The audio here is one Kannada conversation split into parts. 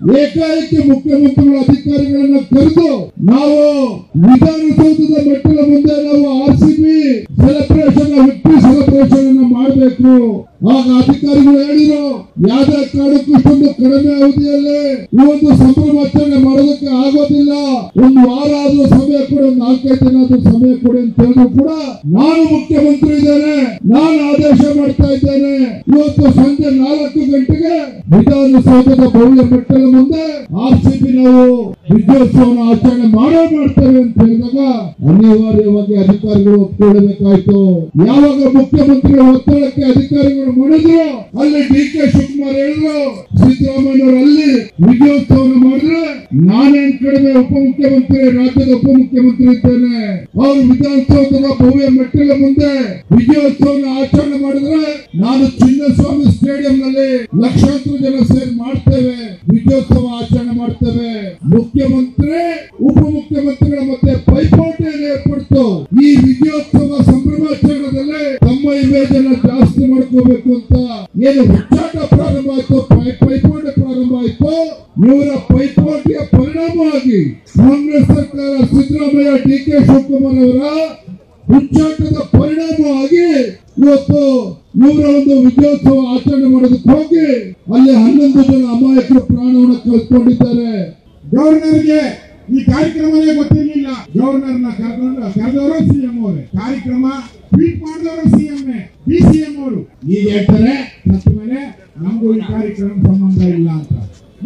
ಏಕಾಏಕಿ ಮುಖ್ಯಮಂತ್ರಿಗಳ ಅಧಿಕಾರಿಗಳನ್ನ ಕರೆದು ನಾವು ವಿಧಾನಸೌಧದ ಮೆಟ್ಟಿಲ ಮುಂದೆ ನಾವು ಆರ್ಸಿಬಿ ಸೆಲೆಬ್ರೇಷನ್ ವಿಕ್ಟರಿ ಸೆಲೆಬ್ರೇಷನ್ ಅನ್ನ ಮಾಡಬೇಕು. ಆಗ ಅಧಿಕಾರಿಗಳು ಹೇಳಿದ್ರು ಯಾವುದೇ ಕಾರಣಕ್ಕೂ ಇಷ್ಟೊಂದು ಕಡಿಮೆ ಅವಧಿಯಲ್ಲಿ ಈ ಒಂದು ಸಂಭ್ರಮಾಚರಣೆ ಮಾಡೋದಕ್ಕೆ ಆಗೋದಿಲ್ಲ, ಒಂದು ವಾರ ಆದ್ರೂ ಸಮಯ ಕೊಡಿ, 4-5 ದಿನ ಆದ್ರೂ ಸಮಯ ಕೊಡಿ ಅಂತ ಹೇಳಿದ್ರು ಕೂಡ ನಾನು ಮುಖ್ಯಮಂತ್ರಿ ಇದ್ದೇನೆ, ನಾನು ಆದೇಶ ಮಾಡ್ತಾ ಇದ್ದೇನೆ. ಇವತ್ತು ಸಂಜೆ 4 ಗಂಟೆಗೆ ವಿಧಾನಸೌಧದ ಭವ್ಯ ಮೆಟ್ಟಲ ಮುಂದೆ ಆರ್ಸಿಬಿ ನಾವು ವಿಜಯೋತ್ಸವನ ಆಚರಣೆ ಮಾಡ್ತೇವೆ ಅಂತ ಹೇಳಿದಾಗ ಅನಿವಾರ್ಯವಾಗಿ ಅಧಿಕಾರಿಗಳು ಒಪ್ಪಿಕೊಳ್ಳಬೇಕಾಯ್ತು. ಯಾವಾಗ ಮುಖ್ಯಮಂತ್ರಿಗಳ ಒತ್ತಡಕ್ಕೆ ಅಧಿಕಾರಿಗಳು ಮಾಡಿದ್ರು ಅಲ್ಲಿ ಡಿ.ಕೆ. ಶಿವಕುಮಾರ್ ಹೇಳಿದ್ರು ಸಿದ್ದರಾಮಯ್ಯನವರು ಅಲ್ಲಿ ವಿಜಯೋತ್ಸವನ ಮಾಡಿದ್ರೆ ನಾನೇನ್ ಕಡಿಮೆ ಉಪಮುಖ್ಯಮಂತ್ರಿ, ರಾಜ್ಯದ ಉಪಮುಖ್ಯಮಂತ್ರಿ ಇದ್ದೇನೆ, ಅವರು ವಿಧಾನಸೌಧದ ಭವ್ಯ ಮೆಟ್ಟಿಲ ಮುಂದೆ ವಿಜಯೋತ್ಸವನ ಆಚರಣೆ ಮಾಡಿದ್ರೆ ನಾನು ಚಿನ್ನಸ್ವಾಮಿ ಸ್ಟೇಡಿಯಂ ನಲ್ಲಿ ಲಕ್ಷಾಂತರ ಜನ ಸೇರಿ ಮಾಡ್ತೇವೆ, ವಿಜಯೋತ್ಸವ ಆಚರಣೆ ಮಾಡ್ತೇವೆ. ಮುಖ್ಯಮಂತ್ರಿ ಉಪಮುಖ್ಯಮಂತ್ರಿಗಳ ಮತ್ತೆ ಪೈಪೋಟಿಯನ್ನು ಏರ್ಪಡ್ತು. ಈ ವಿಜಯೋತ್ಸವ ಸಂಭ್ರಮಾಚರಣೆಯಲ್ಲಿ ತಮ್ಮ ಇಮೇಜ್ ಅನ್ನ ಜಾಸ್ತಿ ಮಾಡ್ಕೋಬೇಕು ಅಂತ ಏನು ಹುಚ್ಚಾಟ ಪ್ರಾರಂಭ ಆಯ್ತು, ಪೈಪೋಟಿ ಪ್ರಾರಂಭ ಆಯ್ತು. ಇವರ ಪೈಪೋಟಿಯ ಪರಿಣಾಮವಾಗಿ ಕಾಂಗ್ರೆಸ್ ಸರ್ಕಾರ ಸಿದ್ದರಾಮಯ್ಯ, ಡಿ.ಕೆ. ಶಿವಕುಮಾರ್ ಅವರ ಹುಚ್ಚಾಟದ ಪರಿಣಾಮವಾಗಿ ಇವತ್ತು ಇವರ ಒಂದು ವಿಜಯೋತ್ಸವ ಆಚರಣೆ ಮಾಡೋದಕ್ಕೆ ಹೋಗಿ ಅಲ್ಲಿ 11 ಜನ ಅಮಾಯಕರು ಪ್ರಾಣವನ್ನು ಕಳೆದುಕೊಂಡಿದ್ದಾರೆ. ಗವರ್ನರ್ಗೆ ಈ ಕಾರ್ಯಕ್ರಮನೇ ಗೊತ್ತಿರಲಿಲ್ಲ. ಗವರ್ನರ್ನ ಕರೆದವರು ಸಿಎಂ ಅವರೇ, ಕಾರ್ಯಕ್ರಮ ಟ್ವೀಟ್ ಮಾಡಿದವರು ಸಿಎಂ ಡಿಸಿಎಂ ಅವರು. ಈಗ ಹೇಳ್ತಾರೆ ಸತ್ತ ಮೇಲೆ ನಮಗೂ ಈ ಕಾರ್ಯಕ್ರಮ ಸಂಬಂಧ ಇಲ್ಲ ಅಂತ.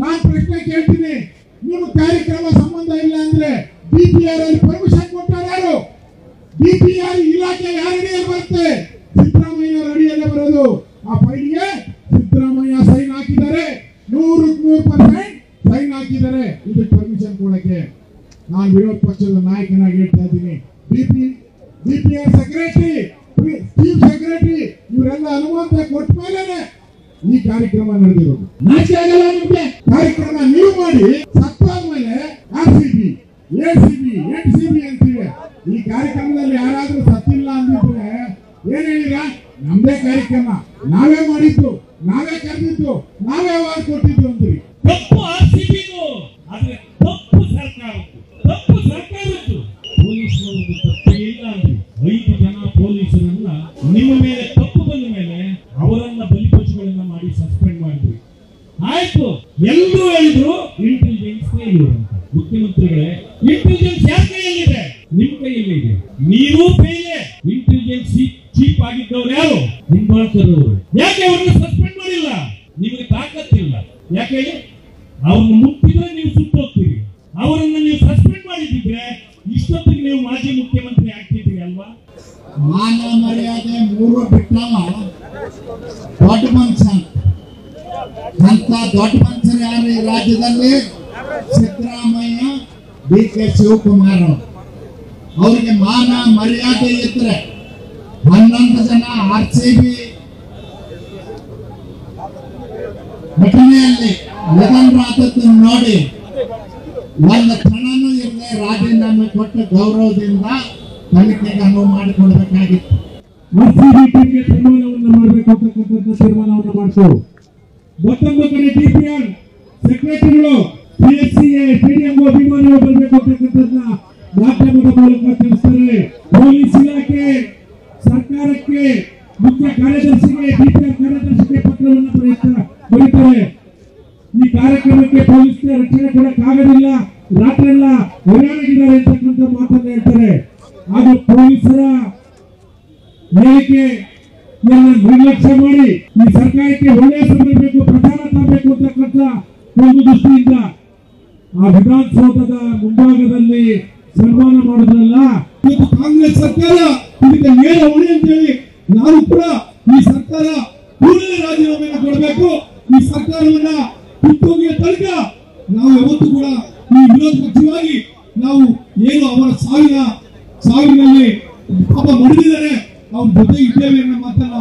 ನಾನು ಪ್ರಶ್ನೆ ಕೇಳ್ತೀನಿ, ನಿಮ್ಮ ಕಾರ್ಯಕ್ರಮ ಸಂಬಂಧ ಇಲ್ಲ ಅಂದ್ರೆ DPR ಅಲ್ಲಿ ಪರ್ಮಿಷನ್ ಕೊಟ್ಟಾರ ಯಾರು? DPR ಇಲಾಖೆ ಯಾರ ಅಡಿಯಲ್ಲಿ ಬರುತ್ತೆ? ಸಿದ್ದರಾಮಯ್ಯ ಅಡಿಯಲ್ಲೇ ಬರೋದು. ಆ ಫೈಲ್ಗೆ ಸಿದ್ದರಾಮಯ್ಯ ಸೈನ್ ಹಾಕಿದ್ದಾರೆ, 100% ಸೈನ್ ಹಾಕಿದ್ದಾರೆ. ಇದಕ್ಕೆ ಪರ್ಮಿಷನ್ ಕೊಡಕ್ಕೆ ನಾನು ವಿರೋಧ ಪಕ್ಷದ ನಾಯಕನಾಗಿ ಹೇಳ್ತಾ ಇದ್ದೀನಿ. DPR ಸೆಕ್ರೆಟರಿ, ಚೀಫ್ ಸೆಕ್ರೆಟರಿ ಇವರೆಲ್ಲ ಅನುಮತಿ ಕೊಟ್ಟ ಮೇಲೆ ಈ ಕಾರ್ಯಕ್ರಮ ನಡೆದಿರೋದು. ನಾಚಿಕೆ ಆಗಲ್ಲ ನಿಮ್ಗೆ? ಕಾರ್ಯಕ್ರಮ ನೀವು ಮಾಡಿ ಸತ್ತಾದ್ಮೇಲೆ RCB, ACB, NCB ಅಂತೀವಿ. ಈ ಕಾರ್ಯಕ್ರಮದಲ್ಲಿ ಯಾರಾದ್ರೂ ಸತ್ತಿಲ್ಲ ಅಂದಿದ್ರೆ ಏನ್ ಹೇಳಿರ? ನಮ್ದೇ ಕಾರ್ಯಕ್ರಮ, ನಾವೇ ಮಾಡಿದ್ದು, ನಾವೇ ಕರೆದಿದ್ದು, ನಾವೇ ಅವಾರ್ಡ್ ಕೊಟ್ಟಿದ್ದು ಅಂತೀವಿ. ತಪ್ಪು RCBದು, ಆದ್ರೆ ತಪ್ಪು ಸರ್ಕಾರದ್ದು. ಪೊಲೀಸರದ್ದು ತಪ್ಪೇ ಇಲ್ಲ ಅಂದ್ರೆ 5 ಜನ ಪೊಲೀಸರನ್ನ ನಿಮ್ಮ ಮೇಲೆ ತಪ್ಪು ಬಂದ ಮೇಲೆ ಅವರನ್ನ ಬಲಿಪಶುಗಳನ್ನ ಮಾಡಿ ಸಸ್ಪೆಂಡ್ ಮಾಡಿದ್ರಿ. ಆಯ್ತು, ಎಲ್ಲರೂ ಹೇಳಿದ್ರು ಇಂಟೆಲಿಜೆನ್ಸ್ ಫೇಲ್ಯೂರ್ ಅಂತ. ಮುಖ್ಯಮಂತ್ರಿಗಳೇ, ಇಂಟೆಲಿಜೆನ್ಸ್ ಯಾರ ಕೈಯಲ್ಲಿದೆ? ನಿಮ್ ಕೈಯಲ್ಲಿ ಇದೆ. ನೀವು ಫೇಲೆ. ಇಂಟೆಲಿಜೆನ್ಸ್ ಚೀಫ್ ಆಗಿದ್ದವ್ರು ಯಾರು? ನಿಂಬಾಳ್ಕರ್ ಅವರು. ಯಾಕೆ ಅವ್ರನ್ನ ಸಸ್ಪೆಂಡ್ ಮಾಡಿಲ್ಲ? ನಿಮಗೆ ತಾಕತ್ತಿಲ್ಲ. ಯಾಕೆ? ಅವ್ರನ್ನ ಮುಟ್ಟಿದ್ರೆ ನೀವು ಸುಟ್ಟೋಗ್ತೀರಿ. ಅವರನ್ನ ನೀವು ಸಸ್ಪೆಂಡ್ ಮಾಡಿದ್ರೆ ಇಷ್ಟೊತ್ತಿಗೆ ನೀವು ಮಾಜಿ ಮುಖ್ಯಮಂತ್ರಿ ಆಗ್ತಿದ್ರಿ ಅಲ್ವಾ? ಮಾನ ಮರ್ಯಾದೆ 3 ಬಿಟ್ಟವ ದೊಡ್ಡ ಮನುಷ್ಯ ಅಂತ. ದೊಡ್ಡ ಮನುಷ್ಯರು ಯಾರು ಈ ರಾಜ್ಯದಲ್ಲಿ? ಸಿದ್ದರಾಮಯ್ಯ, ಡಿ.ಕೆ. ಶಿವಕುಮಾರ್. ಅವರಿಗೆ ಮಾನ ಮರ್ಯಾದೆ ಇದ್ರೆ 11 ಜನ RCB ಘಟನೆಯಲ್ಲಿ ನಿಧನರಾದದ್ದು ನೋಡಿ ಒಂದು ಕ್ಷಣನೂ ಇರದೆ ರಾಜೀನಾಮೆ ಕೊಟ್ಟು ಗೌರವದಿಂದ ತನಿಖೆಗೆ ಅನುವು ಮಾಡಿಕೊಡ್ಬೇಕಾಗಿತ್ತು. RCB ಟೀಮ್ಗೆ ತೀರ್ಮಾನವನ್ನು ಮಾಡಬೇಕು ಅಂತಕ್ಕಂಥ ತೀರ್ಮಾನವನ್ನು ಮಾಡಿತು. ಮತ್ತೊಂದು ಕಡೆ DPR ಸೆಕ್ರೆಟರಿಗಳು PSCಗೆ ಸ್ಟೇಡಿಯಂಗೂ ಅಭಿಮಾನಿಗಳು ಬರಬೇಕು ಅಂತಕ್ಕಂಥದ್ದನ್ನ ಮಾಧ್ಯಮದ ಮೂಲಕ ತಿಳಿಸ್ತಾರೆ. ಪೊಲೀಸ್ ಇಲಾಖೆ ಸರ್ಕಾರಕ್ಕೆ ಮುಖ್ಯ ಕಾರ್ಯದರ್ಶಿಗೆ, DPR ಕಾರ್ಯದರ್ಶಿಗೆ ಪತ್ರವನ್ನು ಬರೀತಾರೆ. ಈ ಕಾರ್ಯಕ್ರಮಕ್ಕೆ ಪೊಲೀಸ್ಗೆ ರಕ್ಷಣೆ ಕೊಡಕ್ಕಾಗೋದಿಲ್ಲ, ರಾತ್ರಿ ಎಲ್ಲ ಹೊರಗಿದ್ದಾರೆ ಅಂತಕ್ಕಂಥ ಮಾತನ್ನು ಹೇಳ್ತಾರೆ. ಅದು ಪೊಲೀಸರ ಹೇಳಿಕೆ ನಿರ್ಲಕ್ಷ್ಯ ಮಾಡಿ ಈ ಸರ್ಕಾರಕ್ಕೆ ಒಳ್ಳೆಯ ಬರಬೇಕು, ಪ್ರಧಾನ ತರಬೇಕು ಅಂತಕ್ಕಂಥ ಒಂದು ದೃಷ್ಟಿಯಿಂದ ಆ ವಿಧಾನಸೌಧದ ಮುಂಭಾಗದಲ್ಲಿ ಸನ್ಮಾನ ಮಾಡೋದ್ರಲ್ಲ. ಇವತ್ತು ಕಾಂಗ್ರೆಸ್ ಸರ್ಕಾರ ಇದಕ್ಕೆ ನೇರ ಹೊಣೆ ಅಂತೇಳಿ ನಾನು ಕೂಡ ಈ ಸರ್ಕಾರ ಕೂಡಲೇ ರಾಜೀನಾಮೆಯನ್ನು ಕೊಡಬೇಕು. ಈ ಸರ್ಕಾರವನ್ನ ಕಿತ್ತೋಗಿಯ ತನಕ ನಾವು ಯಾವತ್ತೂ ಕೂಡ ಈ ವಿರೋಧ ಪಕ್ಷವಾಗಿ ನಾವು ಏನು ಅವರ ಸಾವಿನಲ್ಲಿ ಪಾಪ ಮಡಿದಿದ್ದಾರೆ ಅವ್ರ ಜೊತೆ ಇದ್ದೇವೆ ಅನ್ನೋ ಮಾತನ್ನ